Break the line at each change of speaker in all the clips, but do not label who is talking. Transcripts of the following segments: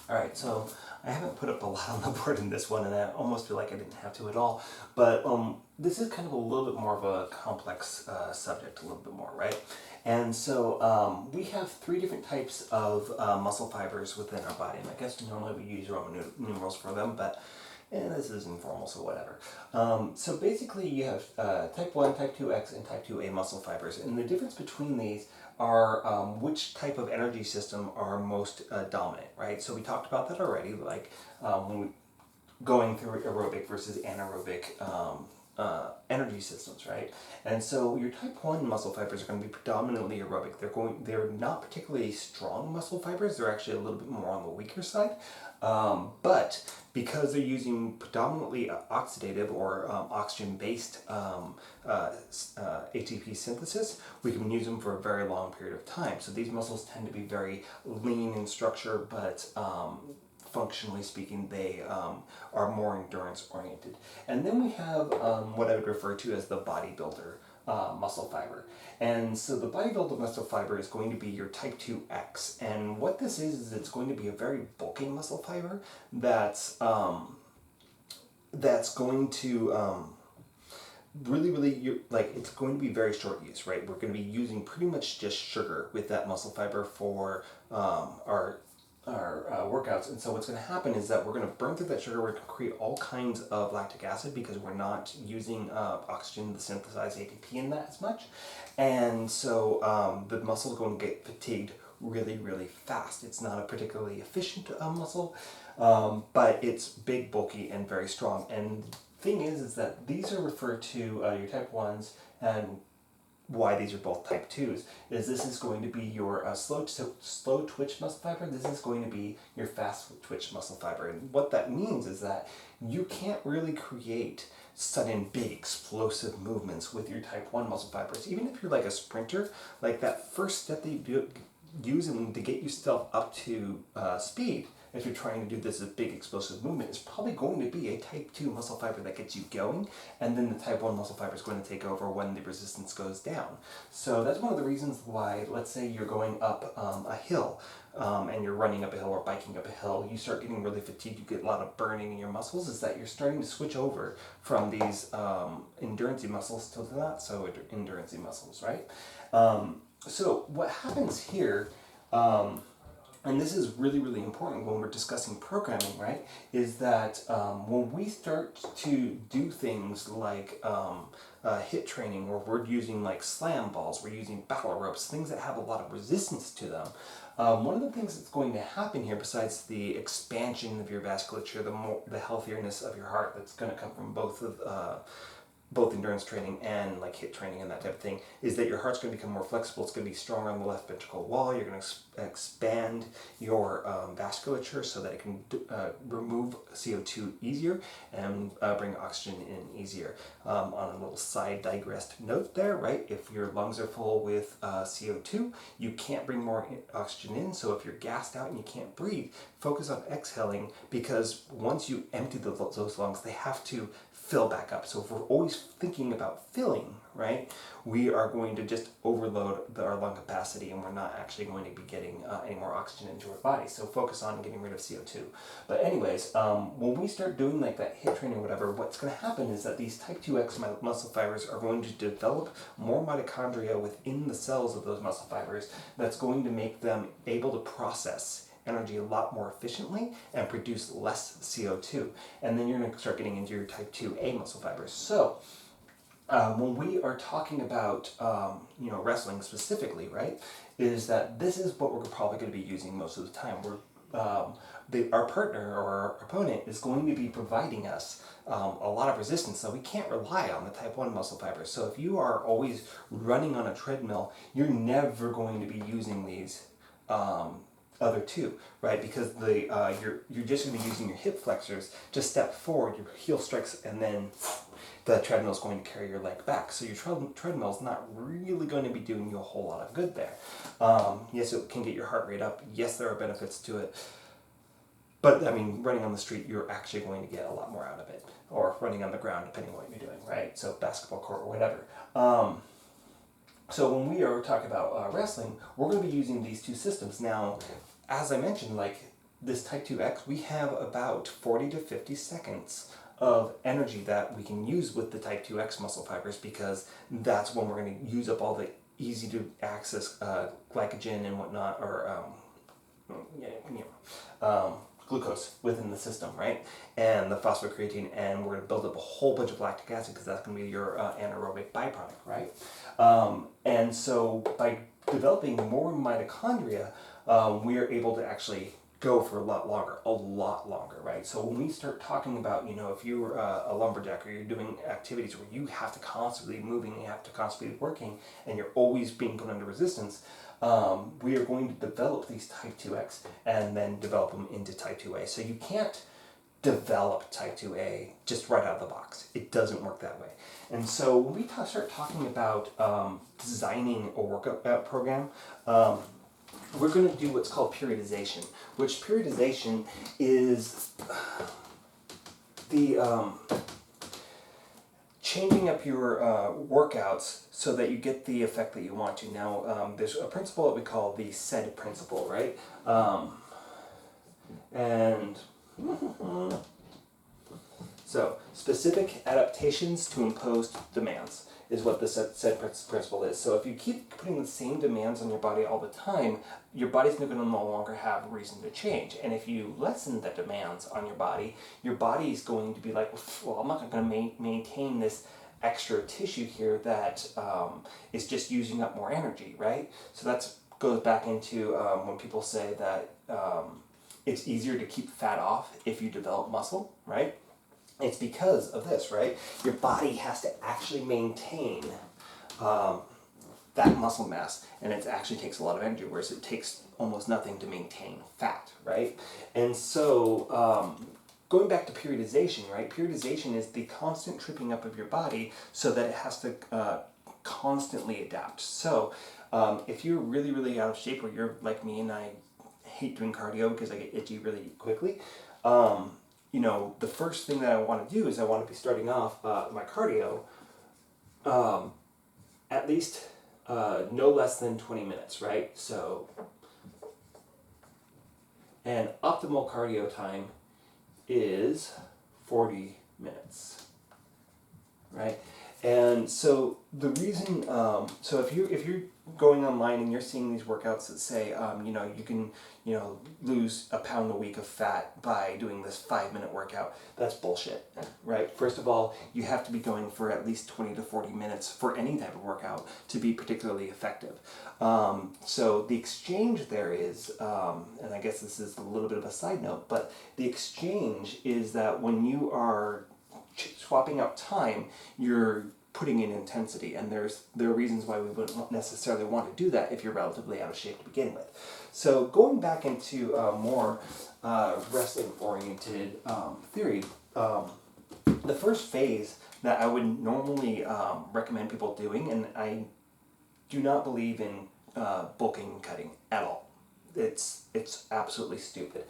All right, so I haven't put up a lot on the board in this one, and I almost feel like I didn't have to at all. But this is kind of a little bit more of a complex subject, a little bit more, right? And so we have three different types of muscle fibers within our body. And I guess normally we use Roman numerals for them, but this is informal, so whatever. So basically, you have type 1, type 2X, and type 2A muscle fibers. And the difference between these are which type of energy system are most dominant, right? So we talked about that already, like when we going through aerobic versus anaerobic energy systems, right? And so your type 1 muscle fibers are going to be predominantly aerobic. They're not particularly strong muscle fibers. They're actually a little bit more on the weaker side. But because they're using predominantly oxidative or oxygen-based ATP synthesis, we can use them for a very long period of time. So these muscles tend to be very lean in structure, but functionally speaking, they are more endurance oriented. And then we have what I would refer to as the bodybuilder muscle fiber. And so the bodybuilder muscle fiber is going to be your type 2X. And what this is it's going to be a very bulky muscle fiber that's going to really like it's going to be very short use, right? We're going to be using pretty much just sugar with that muscle fiber for our workouts. And so what's going to happen is that we're going to burn through that sugar. We're going to create all kinds of lactic acid because we're not using oxygen to synthesize ATP in that as much. And so the muscle is going to get fatigued really fast. It's not a particularly efficient muscle, but it's big, bulky, and very strong. And the thing is that these are referred to your type 1s, and why these are both type 2s is this is going to be your slow twitch muscle fiber. This is going to be your fast twitch muscle fiber. And what that means is that you can't really create sudden big explosive movements with your type 1 muscle fibers. Even if you're like a sprinter, like that first step that you use to get yourself up to speed, if you're trying to do this as a big explosive movement, is probably going to be a type 2 muscle fiber that gets you going, and then the type 1 muscle fiber is going to take over when the resistance goes down. So that's one of the reasons why, let's say you're going up a hill, and you're running up a hill or biking up a hill, you start getting really fatigued, you get a lot of burning in your muscles, is that you're starting to switch over from these endurance muscles to the not so endurance muscles, right? So what happens here, and this is really important when we're discussing programming, right, is that when we start to do things like HIIT training, where we're using like slam balls, we're using battle ropes, things that have a lot of resistance to them, one of the things that's going to happen here, besides the expansion of your vasculature, the healthierness of your heart that's going to come from both endurance training and like HIIT training and that type of thing, is that your heart's going to become more flexible. It's going to be stronger on the left ventricle wall. You're going to expand your vasculature so that it can remove CO2 easier and bring oxygen in easier. On a little side digressed note there, right? If your lungs are full with CO2, you can't bring more oxygen in. So if you're gassed out and you can't breathe, focus on exhaling, because once you empty those lungs, they have to fill back up. So if we're always thinking about filling, right, we are going to just overload our lung capacity, and we're not actually going to be getting any more oxygen into our body. So focus on getting rid of CO2. But anyways, when we start doing like that HIIT training or whatever, what's going to happen is that these type 2X muscle fibers are going to develop more mitochondria within the cells of those muscle fibers that's going to make them able to process energy a lot more efficiently and produce less CO2. And then you're going to start getting into your type 2A muscle fibers. So when we are talking about wrestling specifically, right, is that this is what we're probably going to be using most of the time. Our partner or our opponent is going to be providing us a lot of resistance, so we can't rely on the type 1 muscle fibers. So if you are always running on a treadmill, you're never going to be using these other two, right? Because you're just going to be using your hip flexors. Just step forward, your heel strikes, and then the treadmill is going to carry your leg back. So your treadmill is not really going to be doing you a whole lot of good there. Yes, it can get your heart rate up. Yes, there are benefits to it. But I mean, running on the street, you're actually going to get a lot more out of it. Or running on the ground, depending on what you're doing, right? So basketball court or whatever. So when we are talking about wrestling, we're going to be using these two systems. Now, as I mentioned, like this type 2X, we have about 40 to 50 seconds of energy that we can use with the type 2X muscle fibers, because that's when we're going to use up all the easy to access glycogen and whatnot, or glucose within the system, right? And the phosphocreatine, and we're going to build up a whole bunch of lactic acid, because that's going to be your anaerobic byproduct, right? And so by developing more mitochondria, we are able to actually go for a lot longer, right? So when we start talking about, if you're a lumberjack, or you're doing activities where you have to constantly be moving, you have to constantly be working, and you're always being put under resistance, we are going to develop these type 2X and then develop them into type 2A. So you can't develop type 2A just right out of the box. It doesn't work that way. And so when we start talking about designing a workout program, we're going to do what's called periodization, which periodization is the changing up your workouts so that you get the effect that you want to. Now, there's a principle that we call the SAID principle, right? And so, specific adaptations to imposed demands is what the SAID principle is. So if you keep putting the same demands on your body all the time, your body's going to no longer have a reason to change. And if you lessen the demands on your body is going to be like, well, I'm not going to maintain this extra tissue here that is just using up more energy, right? So that goes back into when people say that it's easier to keep fat off if you develop muscle, right? It's because of this, right? Your body has to actually maintain that muscle mass, and it actually takes a lot of energy, whereas it takes almost nothing to maintain fat, right? And so going back to periodization, right? Periodization is the constant tripping up of your body so that it has to constantly adapt. So if you're really, really out of shape, or you're like me and I hate doing cardio because I get itchy really quickly, the first thing that I want to do is I want to be starting off my cardio at least no less than 20 minutes, right? So, and optimal cardio time is 40 minutes, right? And so the reason, so if you're going online and you're seeing these workouts that say, you can, lose a pound a week of fat by doing this 5-minute workout, that's bullshit, right? First of all, you have to be going for at least 20 to 40 minutes for any type of workout to be particularly effective. So the exchange there is, and I guess this is a little bit of a side note, but the exchange is that when you are swapping out time, you're putting in intensity, and there are reasons why we wouldn't necessarily want to do that if you're relatively out of shape to begin with. So going back into more wrestling-oriented theory, the first phase that I would normally recommend people doing, and I do not believe in bulking and cutting at all. It's absolutely stupid.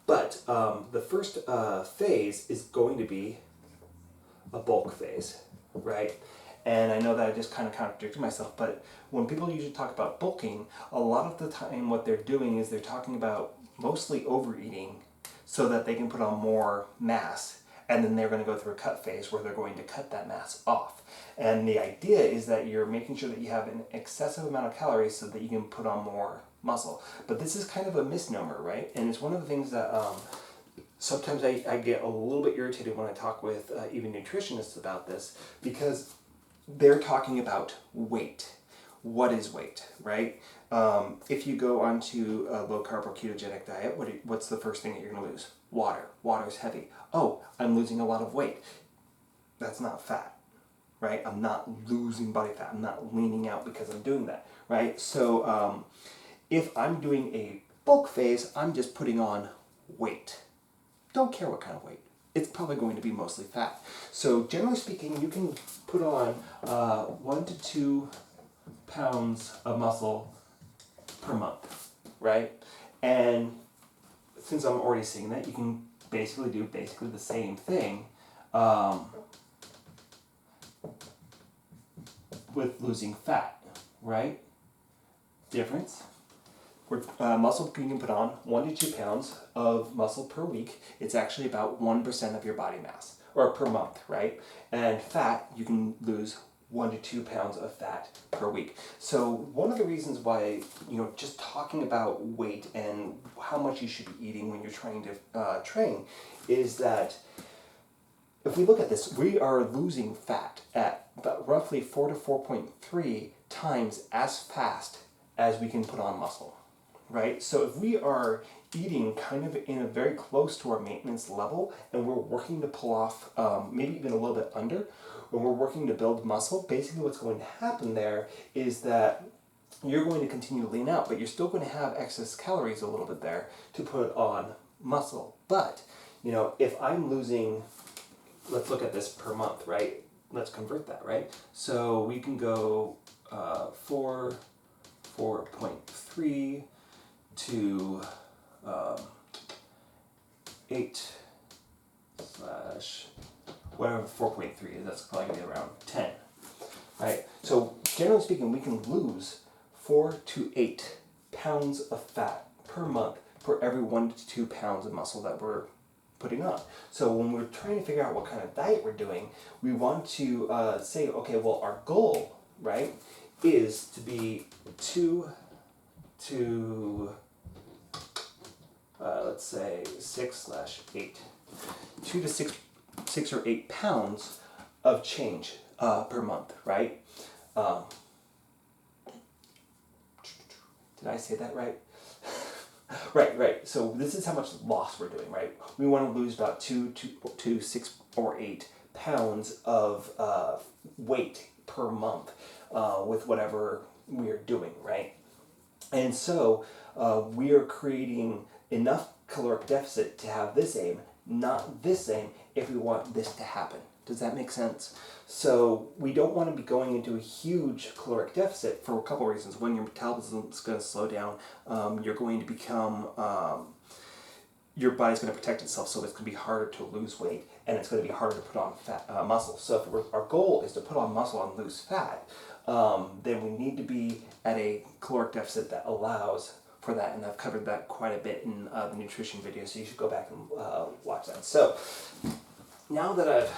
But the first phase is going to be a bulk phase, right? And I know that I just kind of contradicted myself, but when people usually talk about bulking, a lot of the time what they're doing is they're talking about mostly overeating so that they can put on more mass, and then they're going to go through a cut phase where they're going to cut that mass off. And the idea is that you're making sure that you have an excessive amount of calories so that you can put on more muscle. But this is kind of a misnomer, right? And it's one of the things that sometimes I get a little bit irritated when I talk with even nutritionists about this, because they're talking about weight. What is weight, right? If you go onto a low-carb or ketogenic diet, what's the first thing that you're going to lose? Water. Water's heavy. Oh, I'm losing a lot of weight. That's not fat, right? I'm not losing body fat. I'm not leaning out because I'm doing that, right? So if I'm doing a bulk phase, I'm just putting on weight. Don't care what kind of weight. It's probably going to be mostly fat. So generally speaking, you can put on 1 to 2 pounds of muscle per month, right? And since I'm already seeing that, you can basically do the same thing with losing fat, right? Difference. Muscle you can put on 1 to 2 pounds of muscle per week. It's actually about 1% of your body mass, or per month, right? And fat, you can lose 1 to 2 pounds of fat per week. So one of the reasons why, just talking about weight and how much you should be eating when you're trying to train is that if we look at this, we are losing fat at about roughly 4 to 4.3 times as fast as we can put on muscle, right? So if we are eating kind of in a very close to our maintenance level and we're working to pull off maybe even a little bit under, when we're working to build muscle, basically what's going to happen there is that you're going to continue to lean out, but you're still going to have excess calories a little bit there to put on muscle. But, if I'm losing, let's look at this per month, right? Let's convert that, right? So we can go 4.3 to 8 slash whatever 4.3 is, that's probably going to be around 10, right? So generally speaking, we can lose 4 to 8 pounds of fat per month for every 1 to 2 pounds of muscle that we're putting on. So when we're trying to figure out what kind of diet we're doing, we want to say, okay, well, our goal, right, is to be 2 to let's say 6/8, 2 to 6 or 8 pounds of change per month, right? Did I say that right? Right. So this is how much loss we're doing, right? We want to lose about 2 to 6 or 8 pounds of weight per month with whatever we are doing, right? And so we are creating enough caloric deficit to have this aim, not this aim, if we want this to happen. Does that make sense? So we don't want to be going into a huge caloric deficit for a couple of reasons. One, your metabolism is going to slow down. You're going to become, your body's going to protect itself, so it's going to be harder to lose weight, and it's going to be harder to put on fat, muscle. So if our goal is to put on muscle and lose fat, then we need to be at a caloric deficit that allows for that, and I've covered that quite a bit in the nutrition video, so you should go back and watch that. So now that I've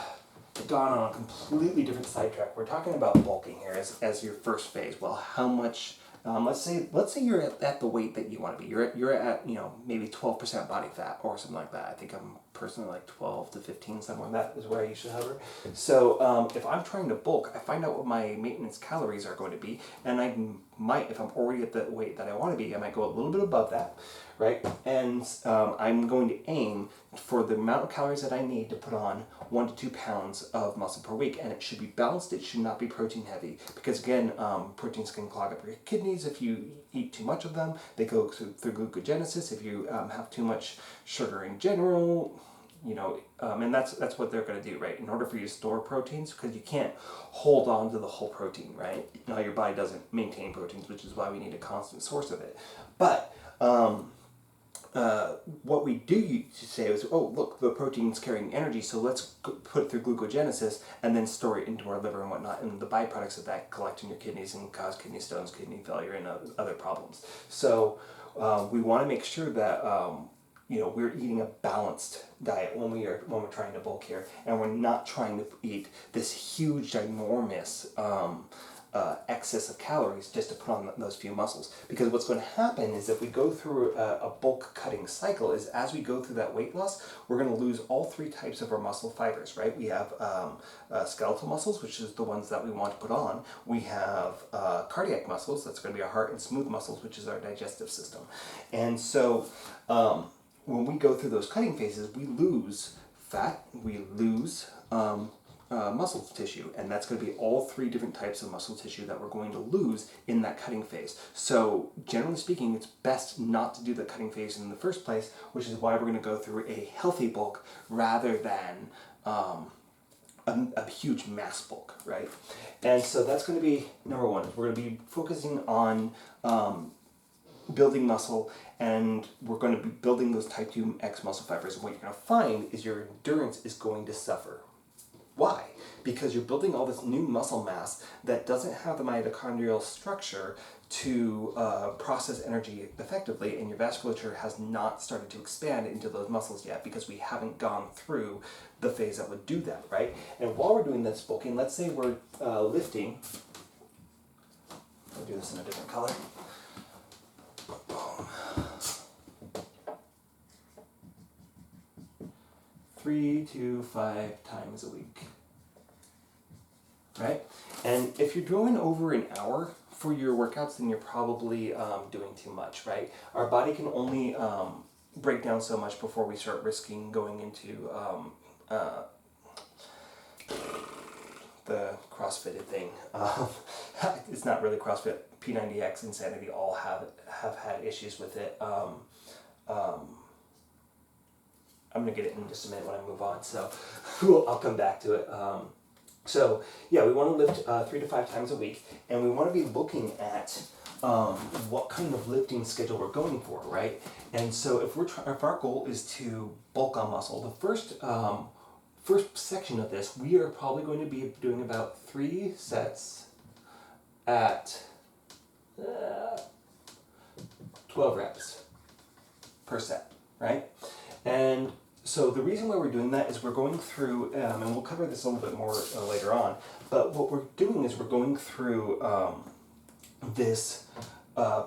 gone on a completely different sidetrack, we're talking about bulking here as your first phase. Well, how much? Let's say you're at the weight that you want to be. You're at maybe 12% body fat or something like that. I think I'm personally like 12 to 15, somewhere in that is where you should hover. So if I'm trying to bulk, I find out what my maintenance calories are going to be, and I might, if I'm already at the weight that I want to be, I might go a little bit above that, right? And I'm going to aim for the amount of calories that I need to put on 1 to 2 pounds of muscle per week, and it should be balanced. It should not be protein heavy, because again, proteins can clog up your kidneys if you eat too much of them. They go through glucogenesis if you have too much sugar in general. And that's what they're going to do, right? In order for you to store proteins, because you can't hold on to the whole protein, right? Now your body doesn't maintain proteins, which is why we need a constant source of it. But what we do say is, oh, look, the protein's carrying energy, so let's put it through glucogenesis and then store it into our liver and whatnot, and the byproducts of that collect in your kidneys and cause kidney stones, kidney failure, and other problems. So we want to make sure that we're eating a balanced diet when we're trying to bulk here, and we're not trying to eat this huge, ginormous excess of calories just to put on those few muscles. Because what's going to happen is if we go through a bulk cutting cycle, is as we go through that weight loss, we're going to lose all 3 types of our muscle fibers, right? We have skeletal muscles, which is the ones that we want to put on. We have cardiac muscles, that's going to be our heart, and smooth muscles, which is our digestive system. And so when we go through those cutting phases, we lose fat, we lose muscle tissue, and that's going to be all 3 different types of muscle tissue that we're going to lose in that cutting phase. So generally speaking, it's best not to do the cutting phase in the first place, which is why we're going to go through a healthy bulk rather than a huge mass bulk, right? And so that's going to be number 1. We're going to be focusing on building muscle, and we're going to be building those type 2X muscle fibers, and what you're going to find is your endurance is going to suffer. Why? Because you're building all this new muscle mass that doesn't have the mitochondrial structure to process energy effectively, and your vasculature has not started to expand into those muscles yet because we haven't gone through the phase that would do that, right? And while we're doing this bulking, let's say we're lifting. I'll do this in a different color. 3 to 5 times a week, right? And if you're doing over an hour for your workouts, then you're probably doing too much, right? Our body can only break down so much before we start risking going into the CrossFitted thing. It's not really CrossFit. P90X, Insanity all have had issues with it. I'm going to get it in just a minute when I move on, so I'll come back to it. So yeah, we want to lift 3 to 5 times a week, and we want to be looking at what kind of lifting schedule we're going for, right? And so if our goal is to bulk on muscle, the first section of this, we are probably going to be doing about 3 sets at 12 reps per set, right? And so the reason why we're doing that is we're going through, and we'll cover this a little bit more later on, but what we're doing is we're going through this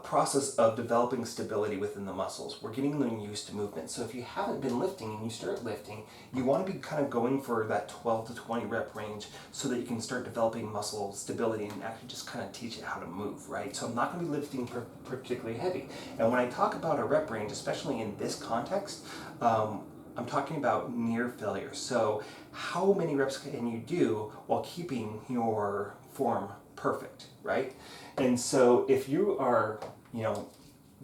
process of developing stability within the muscles. We're getting them used to movement. So if you haven't been lifting and you start lifting, you want to be kind of going for that 12 to 20 rep range so that you can start developing muscle stability and actually just kind of teach it how to move, right? So I'm not going to be lifting particularly heavy. And when I talk about a rep range, especially in this context, I'm talking about near failure. So how many reps can you do while keeping your form perfect, right? And so if you are,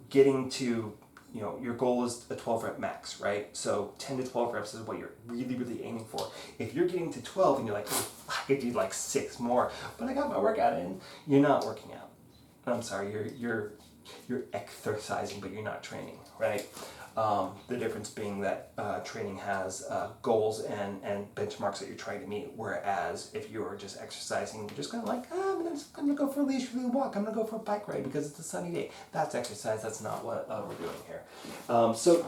getting to, your goal is a 12 rep max, right? So 10 to 12 reps is what you're really, really aiming for. If you're getting to 12 and you're like, oh, I could do like 6 more, but I got my workout in, you're not working out. I'm sorry, you're exercising, but you're not training, right? The difference being that training has goals and benchmarks that you're trying to meet, whereas if you're just exercising, you're just kind of like, I'm gonna go for a leisurely walk, I'm gonna go for a bike ride because it's a sunny day. That's exercise, that's not what we're doing here. So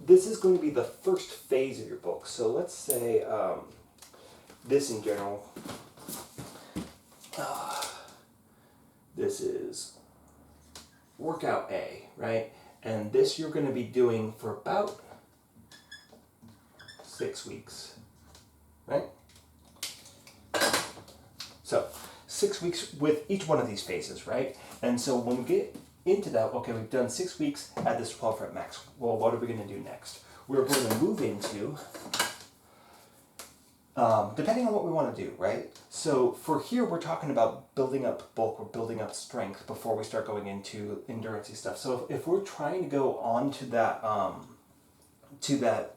this is going to be the first phase of your book. So let's say this in general, this is workout A, right? And this you're going to be doing for about 6 weeks, right? So 6 weeks with each one of these phases, right? And so when we get into that, okay, we've done 6 weeks at this 12 rep max. Well, what are we going to do next? We're going to move into, depending on what we want to do, right? So for here, we're talking about building up bulk or building up strength before we start going into endurance stuff. So if we're trying to go on to that,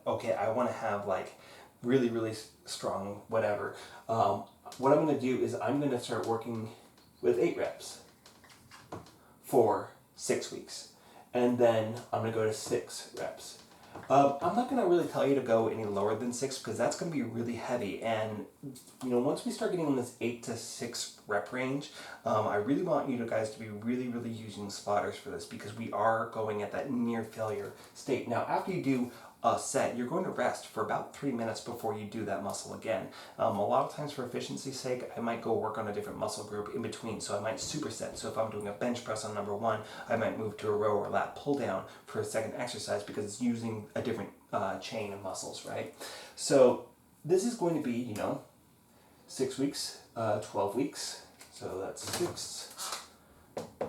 okay, I want to have like really, really strong whatever. What I'm going to do is I'm going to start working with 8 reps for 6 weeks. And then I'm going to go to 6 reps. I'm not going to really tell you to go any lower than 6 because that's going to be really heavy. And, once we start getting in this 8 to 6 rep range, I really want you guys to be really, really using spotters for this because we are going at that near failure state. Now, after you do a set, you're going to rest for about 3 minutes before you do that muscle again. A lot of times for efficiency's sake, I might go work on a different muscle group in between. So I might superset. So if I'm doing a bench press on number 1, I might move to a row or lat pull down for a second exercise because it's using a different chain of muscles, right? So this is going to be, 6 weeks, 12 weeks. So that's 6,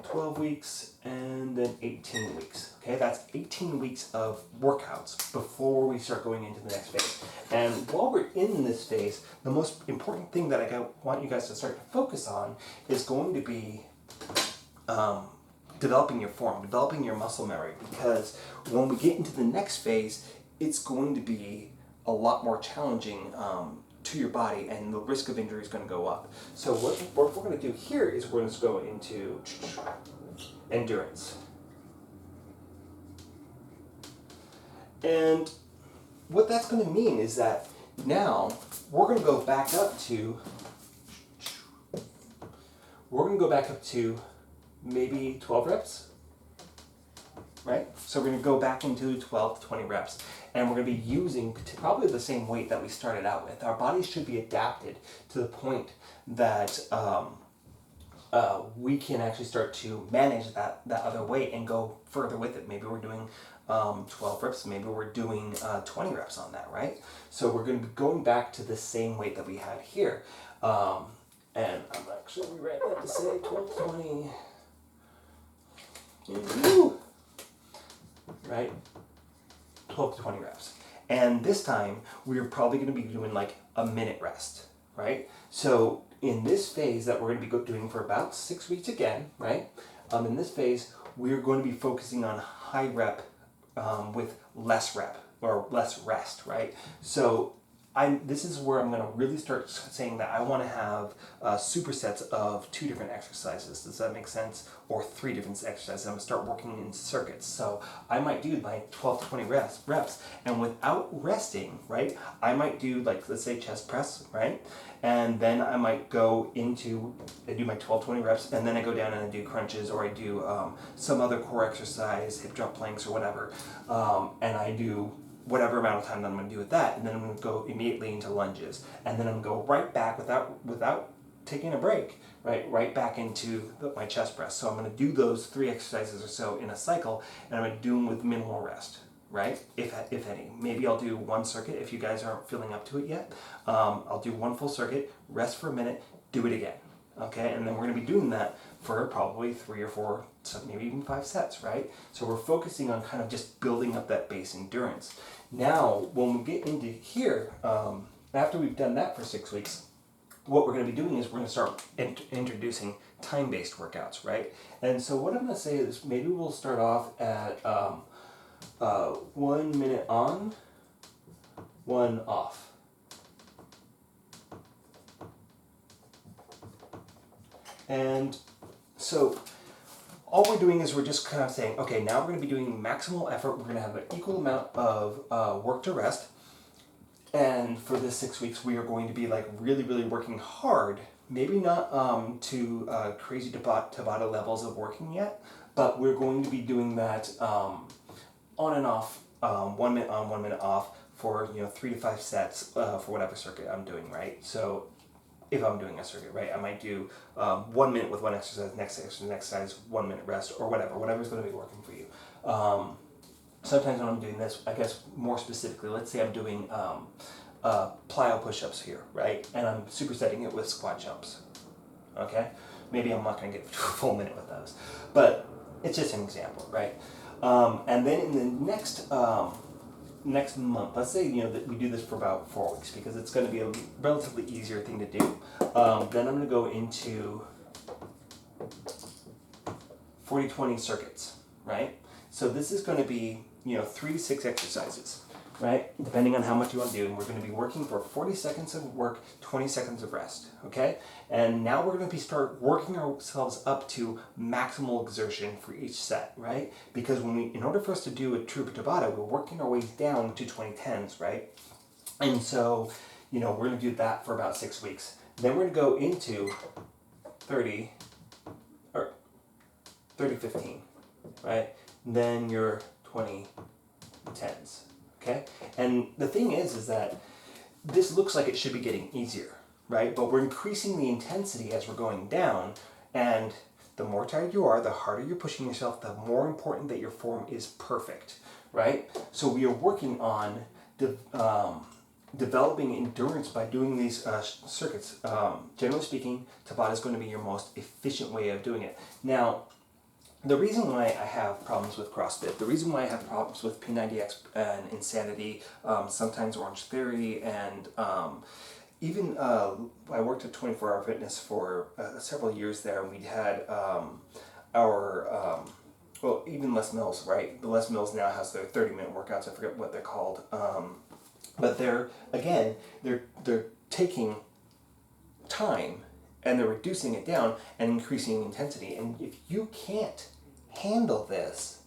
12 weeks, and then 18 weeks. Okay, that's 18 weeks of workouts before we start going into the next phase. And while we're in this phase, the most important thing that I want you guys to start to focus on is going to be developing your form, developing your muscle memory, because when we get into the next phase, it's going to be a lot more challenging to your body, and the risk of injury is going to go up. So what we're going to do here is we're going to go into endurance. And what that's going to mean is that now we're going to go back up to maybe 12 reps, right? So we're going to go back into 12 to 20 reps, and we're going to be using probably the same weight that we started out with. Our bodies should be adapted to the point that we can actually start to manage that other weight and go further with it. Maybe we're doing 12 reps, maybe we're doing 20 reps on that, right? So we're going to be going back to the same weight that we had here. And I'm actually rewriting that to say 12 to 20. Right? 12 to 20 reps. And this time, we're probably going to be doing like a minute rest, right? So in this phase that we're going to be doing for about 6 weeks again, right? In this phase, we're going to be focusing on high rep with less rep or less rest, right? So this is where I'm going to really start saying that I want to have supersets of 2 different exercises. Does that make sense? Or 3 different exercises. I'm going to start working in circuits. So I might do my 12 to 20 reps, and without resting, right, I might do, like, let's say chest press, right? And then I might go into, I do my 12, 20 reps, and then I go down and I do crunches, or I do some other core exercise, hip jump planks or whatever, and I do whatever amount of time that I'm going to do with that, and then I'm going to go immediately into lunges, and then I'm going to go right back without taking a break, right back into my chest press. So I'm going to do those 3 exercises or so in a cycle, and I'm going to do them with minimal rest, right? If any. Maybe I'll do 1 circuit if you guys aren't feeling up to it yet. I'll do 1 full circuit, rest for a minute, do it again. Okay, and then we're going to be doing that for probably 3 or 4, maybe even 5 sets, right? So we're focusing on kind of just building up that base endurance. Now, when we get into here, after we've done that for 6 weeks, what we're going to be doing is we're going to start introducing time-based workouts, right? And so what I'm going to say is maybe we'll start off at 1 minute on, 1 off. And so all we're doing is we're just kind of saying, okay, now we're going to be doing maximal effort. We're going to have an equal amount of work to rest. And for this 6 weeks, we are going to be like really, really working hard. Maybe not to crazy Tabata levels of working yet, but we're going to be doing that on and off, 1 minute on, 1 minute off for 3 to 5 sets for whatever circuit I'm doing, right? So if I'm doing a circuit, right, I might do 1 minute with one exercise, next exercise, 1 minute rest, or whatever's going to be working for you. Sometimes when I'm doing this, I guess more specifically, let's say I'm doing plyo push-ups here, right, and I'm supersetting it with squat jumps, okay? Maybe I'm not going to get to a full minute with those, but it's just an example, right? And then in the next month, let's say that we do this for about 4 weeks because it's going to be a relatively easier thing to do. Then I'm going to go into 40-20 circuits, right? So this is going to be 3 to 6 exercises, right? Depending on how much you want to do, and we're going to be working for 40 seconds of work, 20 seconds of rest, okay? And now we're going to start working ourselves up to maximal exertion for each set, right? Because in order for us to do a true Tabata, we're working our ways down to 20-10s, right? And so, we're going to do that for about 6 weeks. Then we're going to go into 30-15, right? Then your 20-10s, okay? And the thing is that this looks like it should be getting easier, right? But we're increasing the intensity as we're going down, and the more tired you are, the harder you're pushing yourself, the more important that your form is perfect, right? So we are working on developing endurance by doing these circuits. Generally speaking, Tabata is going to be your most efficient way of doing it. Now, the reason why I have problems with CrossFit, the reason why I have problems with P90X and Insanity, sometimes Orange Theory, and even I worked at 24 Hour Fitness for several years there, and we had even Les Mills, right? The Les Mills now has their 30-minute workouts. I forget what they're called, but they're taking time and they're reducing it down and increasing intensity. And if you can't handle this,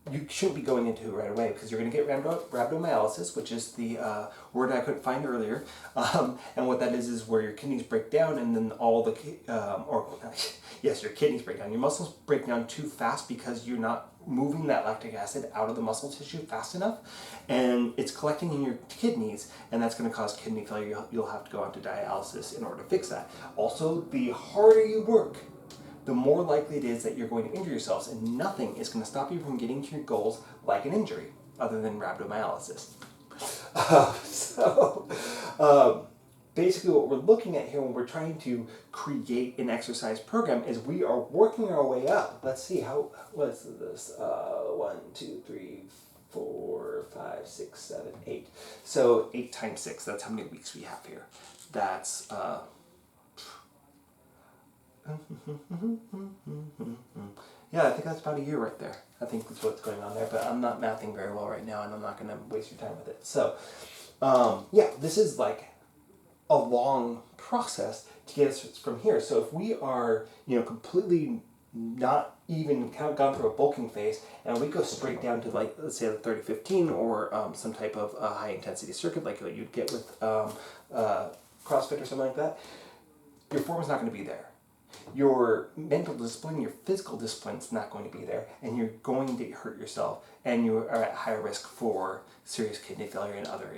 you shouldn't be going into it right away because you're going to get rhabdomyolysis, which is the word I couldn't find earlier. And what that is where your kidneys break down, and then all the yes, your kidneys break down. Your muscles break down too fast because you're not moving that lactic acid out of the muscle tissue fast enough, and it's collecting in your kidneys, and that's going to cause kidney failure. You'll have to go on to dialysis in order to fix that. Also, the harder you work, the more likely it is that you're going to injure yourselves, and nothing is going to stop you from getting to your goals like an injury, other than rhabdomyolysis. Basically what we're looking at here when we're trying to create an exercise program is we are working our way up. Let's see, what's this? 1, 2, 3, 4, 5, 6, 7, 8. So 8 times 6, that's how many weeks we have here. That's yeah, I think that's about a year right there. I think that's what's going on there, but I'm not mathing very well right now, and I'm not going to waste your time with it. So, yeah, this is like a long process to get us from here. So if we are, completely not even kind of gone through a bulking phase, and we go straight down to, like, let's say the 30-15 or some type of high intensity circuit like what you'd get with CrossFit or something like that, your form is not going to be there. Your mental discipline, your physical discipline is not going to be there, and you're going to hurt yourself, and you are at higher risk for serious kidney failure and other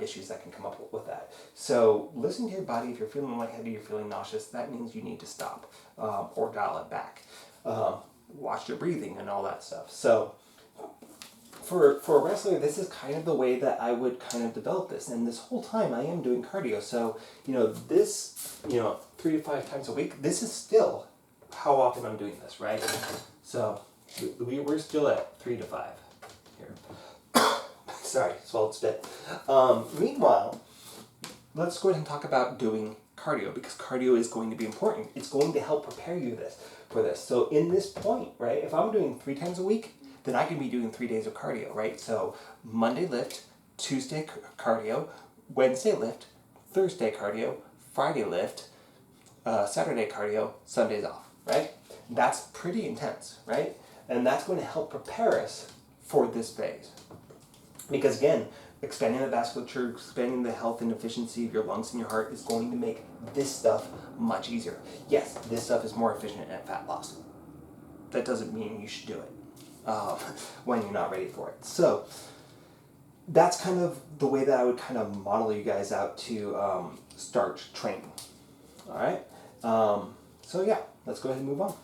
issues that can come up with that. So listen to your body. If you're feeling lightheaded, you're feeling nauseous, that means you need to stop or dial it back. Watch your breathing and all that stuff. So for a wrestler, this is kind of the way that I would kind of develop this. And this whole time I am doing cardio. So, this, 3 to 5 times a week, this is still how often I'm doing this, right? So we're still at 3 to 5 here. Sorry, swallowed spit. Meanwhile, let's go ahead and talk about doing cardio, because cardio is going to be important. It's going to help prepare you for this. So in this point, right, if I'm doing 3 times a week, then I can be doing 3 days of cardio, right? So Monday lift, Tuesday cardio, Wednesday lift, Thursday cardio, Friday lift, Saturday cardio, Sundays off, right? That's pretty intense, right? And that's going to help prepare us for this phase. Because again, expanding the vasculature, expanding the health and efficiency of your lungs and your heart is going to make this stuff much easier. Yes, this stuff is more efficient at fat loss. That doesn't mean you should do it when you're not ready for it. So that's kind of the way that I would kind of model you guys out to start training. All right. So yeah, let's go ahead and move on.